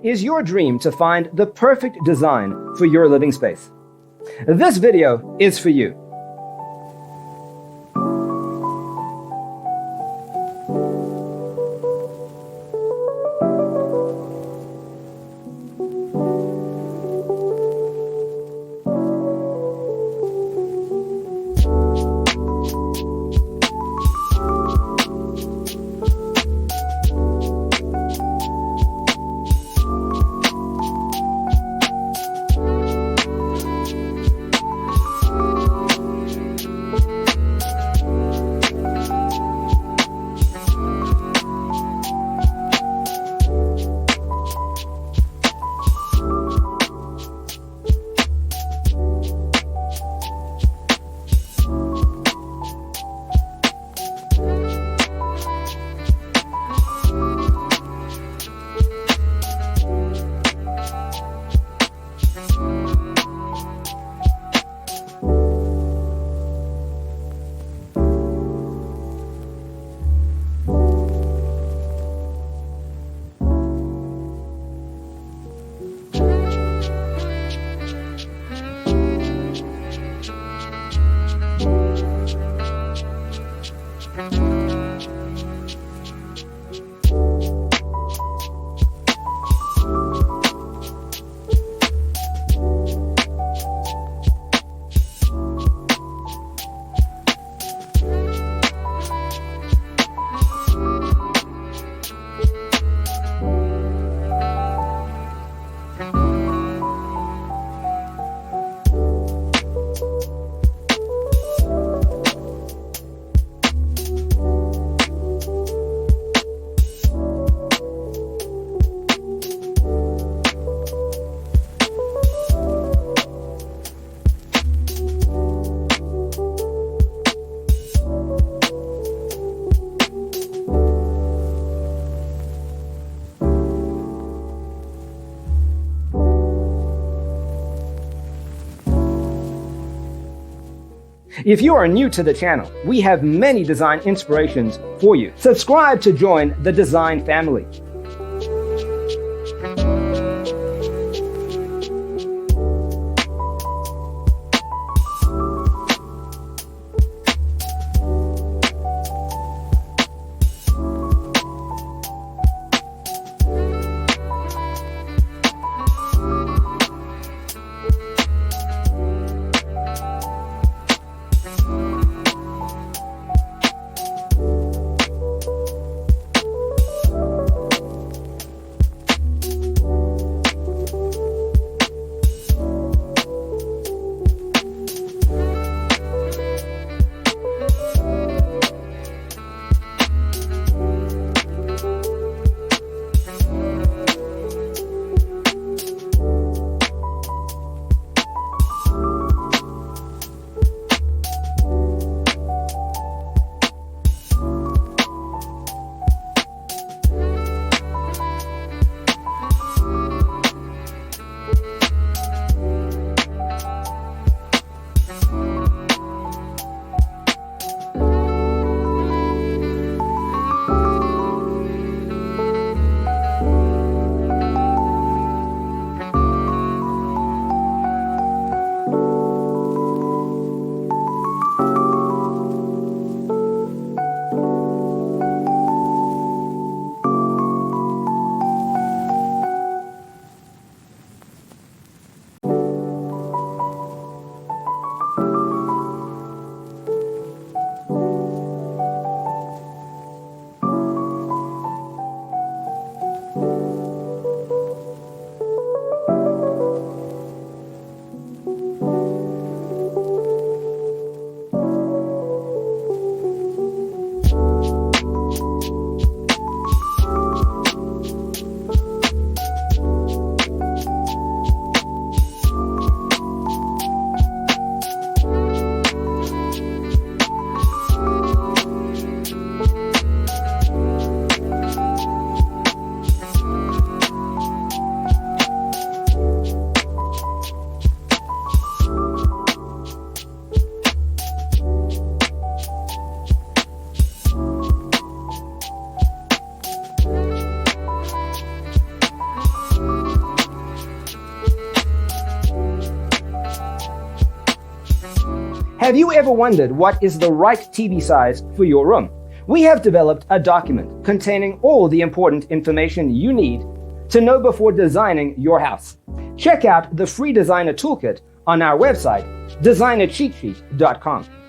Is your dream to find the perfect design for your living space? This video is for you. If you are new to the channel, we have many design inspirations for you. Subscribe to join the design family. Have you ever wondered what is the right TV size for your room? We have developed a document containing all the important information you need to know before designing your house. Check out the free designer toolkit on our website, designercheatsheet.com.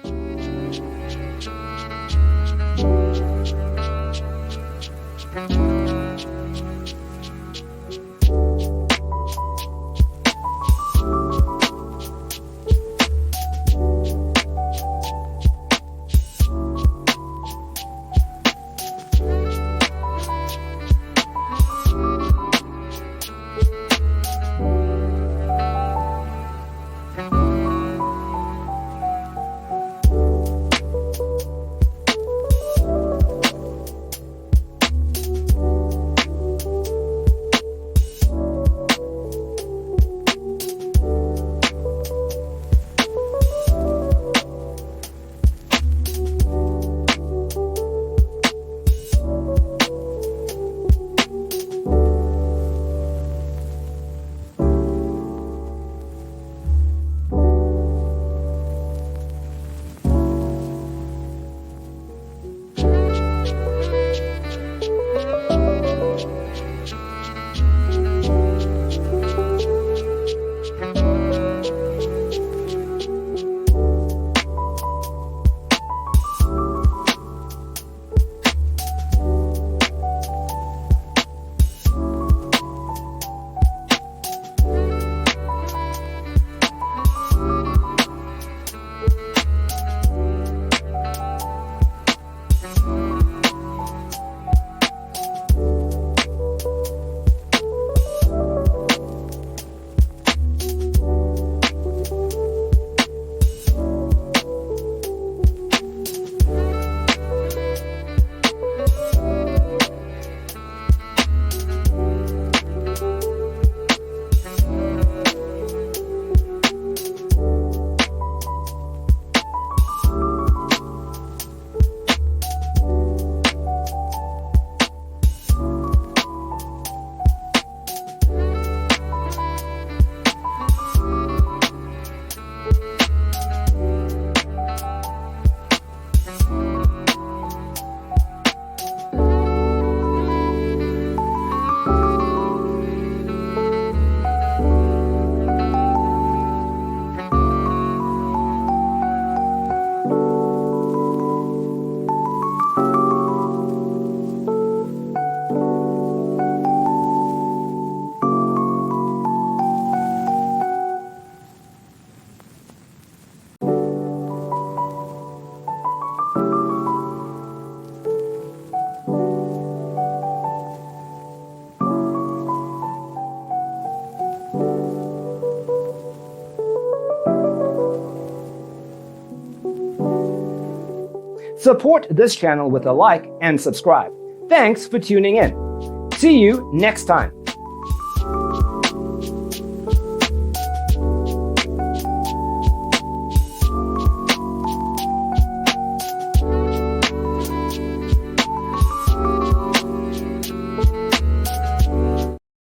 Support this channel with a like and subscribe. Thanks for tuning in. See you next time.